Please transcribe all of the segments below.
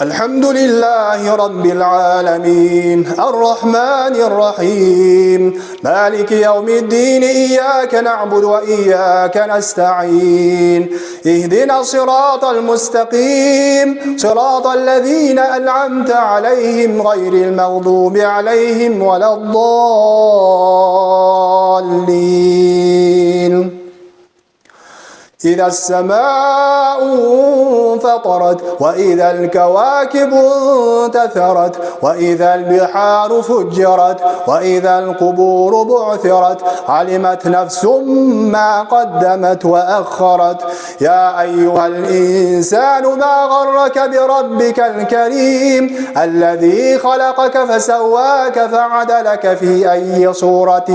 الحمد لله رب العالمين الرحمن الرحيم مالك يوم الدين إياك نعبد وإياك نستعين اهدنا الصراط المستقيم صراط الذين أنعمت عليهم غير المغضوب عليهم ولا الضالين. إذا السماء انفطرت وإذا الكواكب انتثرت وإذا البحار فجرت وإذا القبور بعثرت علمت نفس ما قدمت وأخرت. يا أيها الإنسان ما غرك بربك الكريم الذي خلقك فسواك فعدلك في أي صورة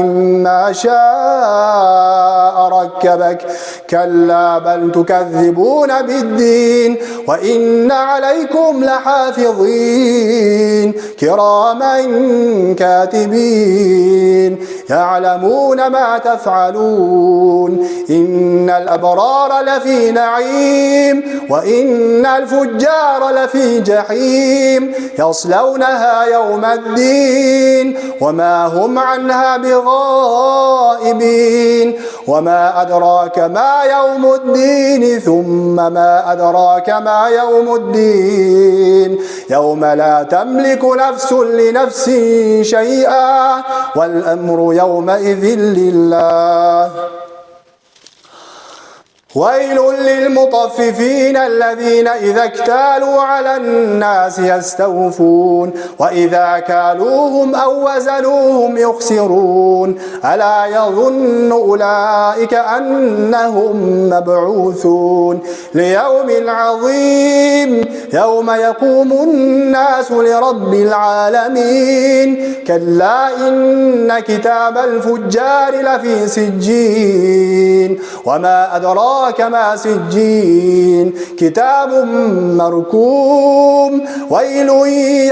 ما شاء ركبك. كلا بل تكذبون بالدين وإن عليكم لحافظين كراما كاتبين يعلمون ما تفعلون. إن الأبرار لفي نعيم وإن الفجار لفي جحيم يصلونها يوم الدين وما هم عنها بغائبين. وما أدراك ما يوم الدين ثم ما أدراك ما يوم الدين يوم لا تملك نفس لنفس شيئا والأمر يومئذ لله. ويل للمطففين الذين إذا اكتالوا على الناس يستوفون وإذا كالوهم أو وزنوهم يخسرون. ألا يظن أولئك أنهم مبعوثون ليوم عظيم يوم يقوم الناس لرب العالمين. كلا إن كتاب الفجار لفي سجين وما أدراك ما سجين كتاب مرقوم. ويل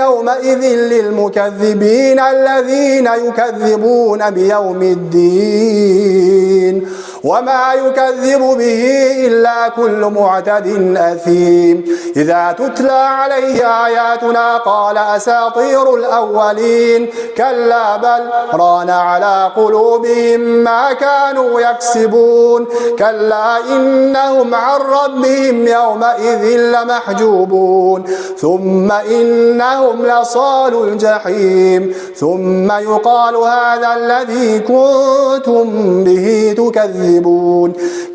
يومئذ للمكذبين الذين يكذبون بيوم الدين وما يكذب به إلا كل معتد أثيم. إذا تتلى عليه آياتنا قال أساطير الأولين. كلا بل ران على قلوبهم ما كانوا يكسبون. كلا إنهم عن ربهم يومئذ لمحجوبون ثم إنهم لصالوا الجحيم ثم يقال هذا الذي كنتم به تكذبون.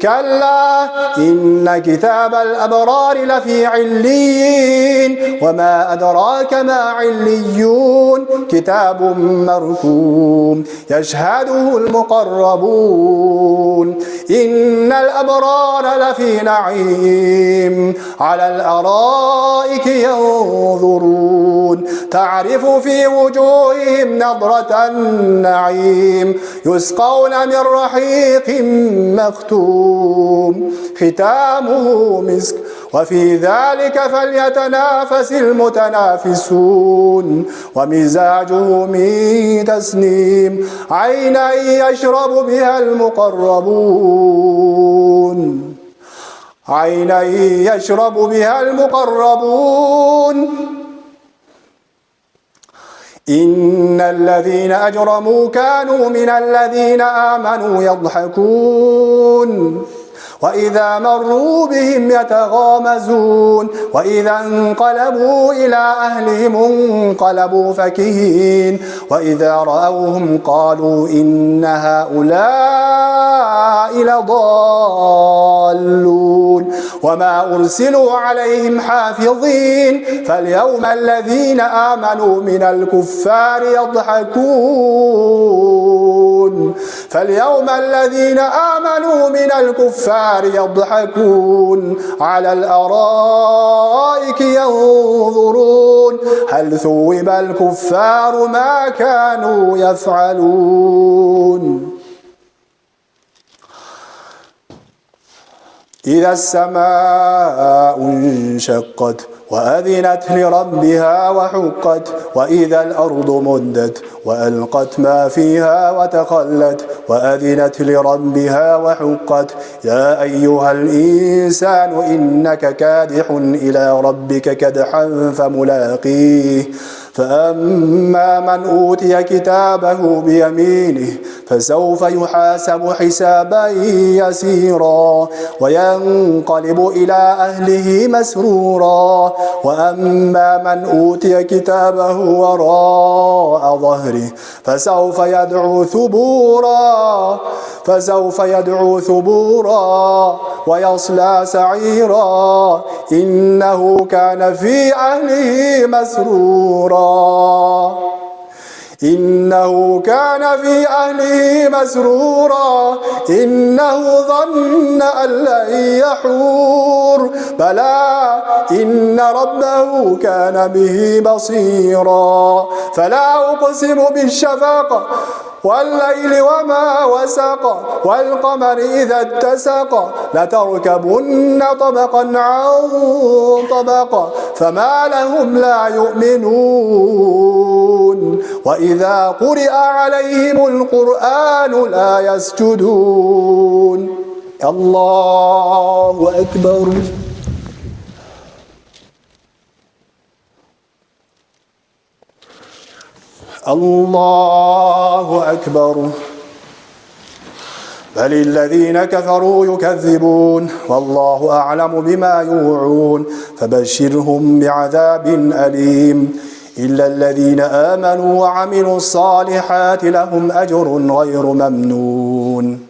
كلا إن كتاب الأبرار لفي عليين وما أدراك ما عليون كتاب مرقوم يشهده المقربون. إن الأبرار لفي نعيم على الأرائك ينظرون تعرف في وجوههم نضرة النعيم يسقون من رحيق مختوم ختامه مسك وفي ذلك فليتنافس المتنافسون. ومزاجه من تسنيم عينا يشرب بها المقربون عينا يشرب بها المقربون. إن الذين أجرموا كانوا من الذين آمنوا يضحكون وإذا مروا بهم يتغامزون وإذا انقلبوا إلى أهلهم انقلبوا فكهين وإذا رأوهم قالوا إن هؤلاء لضالون وما أرسلوا عليهم حافظين. فاليوم الذين آمنوا من الكفار يضحكون على الأرائك ينظرون هل ثوب الكفار ما كانوا يفعلون. إذا السماء انشقت وأذنت لربها وحقت وإذا الأرض مدت وألقت ما فيها وتخلت وأذنت لربها وحقت يا أيها الإنسان إنك كادح إلى ربك كدحا فملاقيه فأما من أوتي كتابه بيمينه فسوف يحاسب حسابا يسيرا وينقلب إلى أهله مسرورا وأما من أوتي كتابه وراء ظهره فسوف يدعو ثبورا ويصلى سعيرا إنه كان في أهله مسرورا إنه ظن أن لن يحور بلى إن ربه كان به بصيرا فلا أقسم بالشفق والليل وما وسق والقمر إذا اتسق لتركبن طبقا عن طبق فما لهم لا يؤمنون وإذا قرئ عليهم القرآن لا يسجدون الله أكبر الله أكبر بل الذين كفروا يكذبون والله أعلم بما يوعون فبشرهم بعذاب أليم إلا الذين آمنوا وعملوا الصالحات لهم أجر غير ممنون